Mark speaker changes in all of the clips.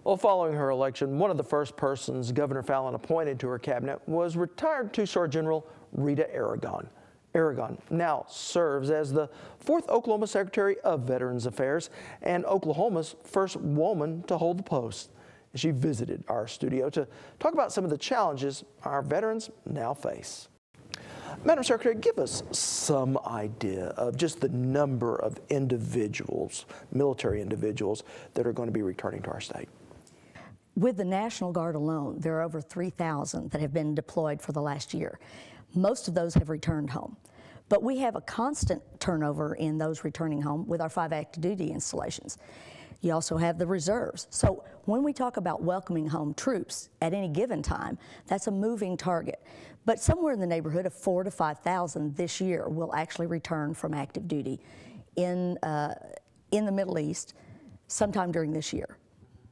Speaker 1: Well, following her election, one of the first persons Governor Fallin appointed to her cabinet was retired Two-Star General Rita Aragon. Aragon now serves as the 4th Oklahoma Secretary of Veterans Affairs and Oklahoma's first woman to hold the post. She visited our studio to talk about some of the challenges our veterans now face. Madam Secretary, give us some idea of just the number of individuals, military individuals, that are going to be returning to our state.
Speaker 2: With the National Guard alone, there are over 3,000 that have been deployed for the last year. Most of those have returned home. But we have a constant turnover in those returning home with our 5 active duty installations. You also have the reserves. So when we talk about welcoming home troops at any given time, that's a moving target. But somewhere in the neighborhood of 4,000 to 5,000 this year will actually return from active duty in the Middle East sometime during this year.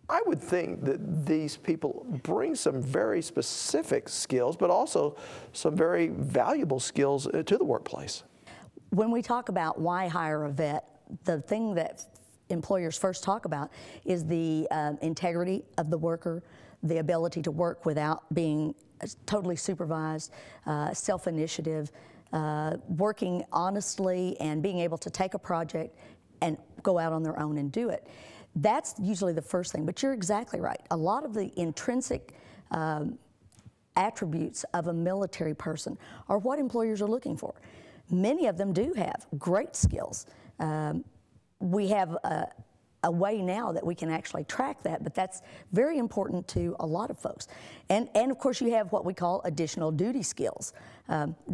Speaker 1: I would think that these people bring some very specific skills, but also some very valuable skills to the workplace.
Speaker 2: When we talk about why hire a vet, the thing that employers first talk about is the integrity of the worker, the ability to work without being totally supervised, self-initiative, working honestly and being able to take a project and go out on their own and do it. That's usually the first thing, but you're exactly right. A lot of the intrinsic attributes of a military person are what employers are looking for. Many of them do have great skills. We have a way now that we can actually track that, but that's very important to a lot of folks. And of course you have what we call additional duty skills.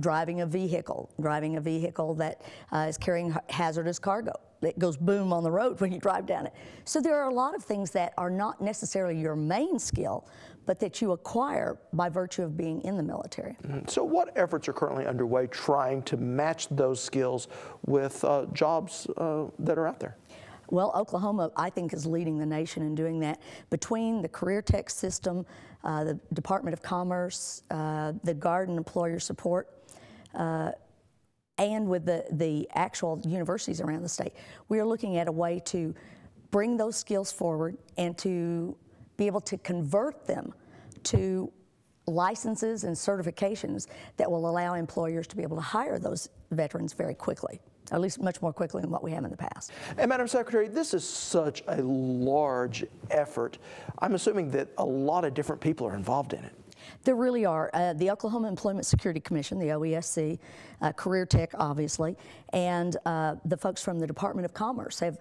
Speaker 2: Driving a vehicle that is carrying hazardous cargo. It goes boom on the road when you drive down it. So there are a lot of things that are not necessarily your main skill, but that you acquire by virtue of being in the military.
Speaker 1: So what efforts are currently underway trying to match those skills with jobs that are out there?
Speaker 2: Well, Oklahoma, I think, is leading the nation in doing that. Between the career tech system, the Department of Commerce, the Guard and Employer Support, and with the actual universities around the state, we are looking at a way to bring those skills forward and to be able to convert them to licenses and certifications that will allow employers to be able to hire those veterans very quickly, or at least much more quickly than what we have in the past.
Speaker 1: And Madam Secretary, this is such a large effort. I'm assuming that a lot of different people are involved in it.
Speaker 2: There really are. The Oklahoma Employment Security Commission, the OESC, Career Tech, obviously, and the folks from the Department of Commerce have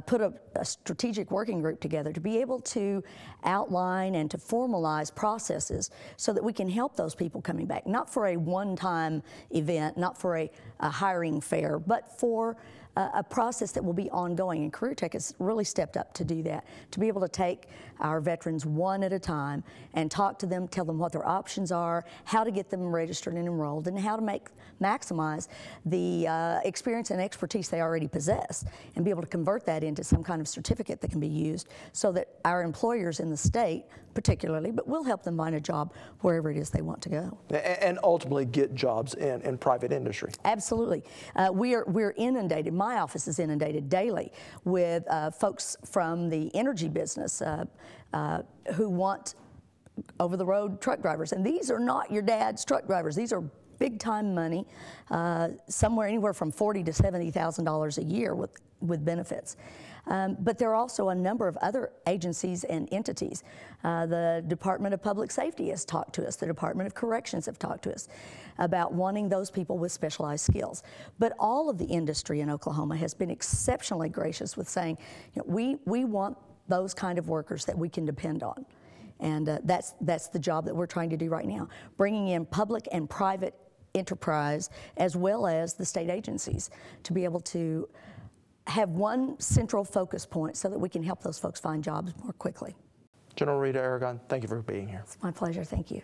Speaker 2: put a strategic working group together to be able to outline and to formalize processes so that we can help those people coming back, not for a one-time event, not for a hiring fair, but for a process that will be ongoing, and Career Tech has really stepped up to do that, to be able to take our veterans one at a time and talk to them, tell them what their options are, how to get them registered and enrolled, and how to maximize the experience and expertise they already possess, and be able to convert that into some kind of certificate that can be used so that our employers in the state particularly, but we'll help them find a job wherever it is they want to go.
Speaker 1: And ultimately get jobs in private industry.
Speaker 2: Absolutely. We're inundated. My office is inundated daily with folks from the energy business who want over-the-road truck drivers. And these are not your dad's truck drivers. These are big-time money, somewhere anywhere from $40,000 to $70,000 a year with benefits. But there are also a number of other agencies and entities. The Department of Public Safety has talked to us. The Department of Corrections have talked to us about wanting those people with specialized skills. But all of the industry in Oklahoma has been exceptionally gracious with saying, you know, we want those kind of workers that we can depend on. And that's the job that we're trying to do right now, bringing in public and private enterprise as well as the state agencies to be able to have one central focus point so that we can help those folks find jobs more quickly.
Speaker 1: General Rita Aragon, thank you for being here.
Speaker 2: It's my pleasure. Thank you.